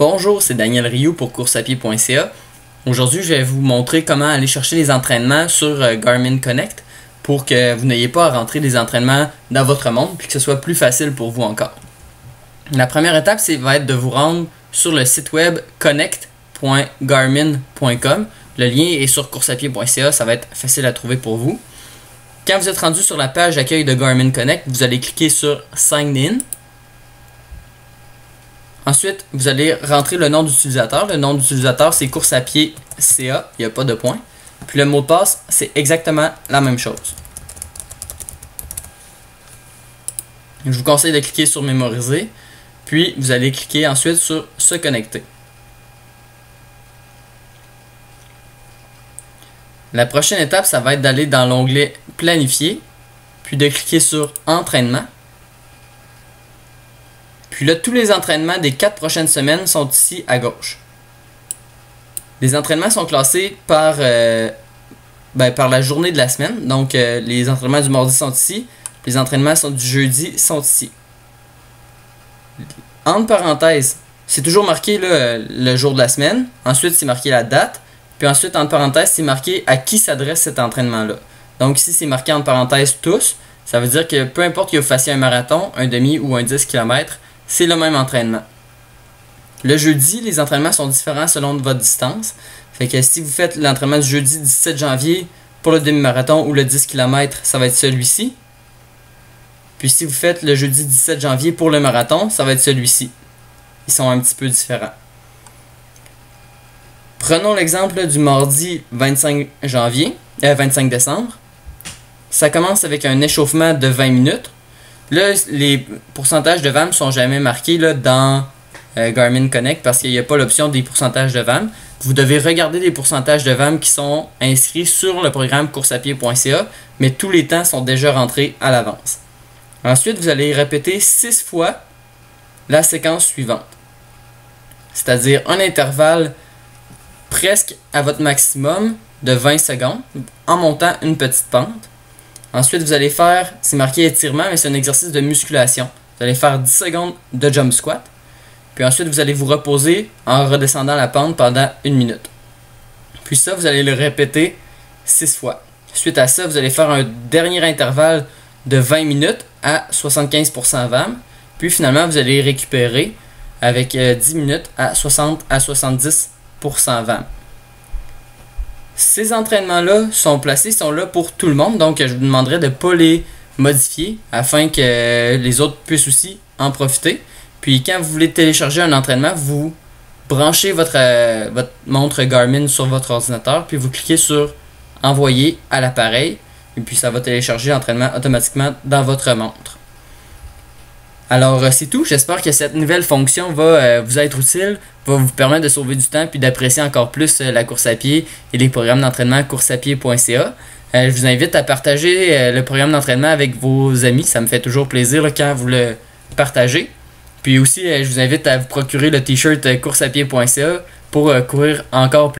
Bonjour, c'est Daniel Rioux pour courseapied.ca. Aujourd'hui, je vais vous montrer comment aller chercher les entraînements sur Garmin Connect pour que vous n'ayez pas à rentrer des entraînements dans votre montre puis que ce soit plus facile pour vous encore. La première étape, va être de vous rendre sur le site web connect.garmin.com. Le lien est sur courseapied.ca, ça va être facile à trouver pour vous. Quand vous êtes rendu sur la page d'accueil de Garmin Connect, vous allez cliquer sur Sign In. Ensuite, vous allez rentrer le nom d'utilisateur. Le nom d'utilisateur, c'est courseapied.ca, il n'y a pas de point. Puis le mot de passe, c'est exactement la même chose. Je vous conseille de cliquer sur Mémoriser. Puis, vous allez cliquer ensuite sur Se connecter. La prochaine étape, ça va être d'aller dans l'onglet Planifier, puis de cliquer sur Entraînement. Puis là, tous les entraînements des 4 prochaines semaines sont ici à gauche. Les entraînements sont classés par la journée de la semaine. Donc, les entraînements du mardi sont ici. Les entraînements du jeudi sont ici. Entre parenthèses, c'est toujours marqué là, le jour de la semaine. Ensuite, c'est marqué la date. Puis ensuite, entre parenthèses, c'est marqué à qui s'adresse cet entraînement-là. Donc ici, c'est marqué entre parenthèses tous. Ça veut dire que peu importe que vous fassiez un marathon, un demi ou un 10 km, c'est le même entraînement. Le jeudi, les entraînements sont différents selon votre distance. Fait que si vous faites l'entraînement du jeudi 17 janvier pour le demi-marathon ou le 10 km, ça va être celui-ci. Puis si vous faites le jeudi 17 janvier pour le marathon, ça va être celui-ci. Ils sont un petit peu différents. Prenons l'exemple du mardi 25 décembre. Ça commence avec un échauffement de 20 minutes. Là, les pourcentages de VAM ne sont jamais marqués là, dans Garmin Connect parce qu'il n'y a pas l'option des pourcentages de VAM. Vous devez regarder les pourcentages de VAM qui sont inscrits sur le programme courseapied.ca, mais tous les temps sont déjà rentrés à l'avance. Ensuite, vous allez répéter 6 fois la séquence suivante. C'est-à-dire un intervalle presque à votre maximum de 20 secondes en montant une petite pente. Ensuite, vous allez faire, c'est marqué étirement, mais c'est un exercice de musculation. Vous allez faire 10 secondes de jump squat. Puis ensuite, vous allez vous reposer en redescendant la pente pendant 1 minute. Puis ça, vous allez le répéter 6 fois. Suite à ça, vous allez faire un dernier intervalle de 20 minutes à 75% VAM. Puis finalement, vous allez récupérer avec 10 minutes à 60 à 70% VAM. Ces entraînements-là sont là pour tout le monde, donc je vous demanderai de ne pas les modifier afin que les autres puissent aussi en profiter. Puis quand vous voulez télécharger un entraînement, vous branchez votre montre Garmin sur votre ordinateur, puis vous cliquez sur Envoyer à l'appareil, et puis ça va télécharger l'entraînement automatiquement dans votre montre. Alors c'est tout, j'espère que cette nouvelle fonction va vous être utile, va vous permettre de sauver du temps puis d'apprécier encore plus la course à pied et les programmes d'entraînement courseapied.ca. Je vous invite à partager le programme d'entraînement avec vos amis, ça me fait toujours plaisir là, quand vous le partagez. Puis aussi, je vous invite à vous procurer le t-shirt courseapied.ca pour courir encore plus.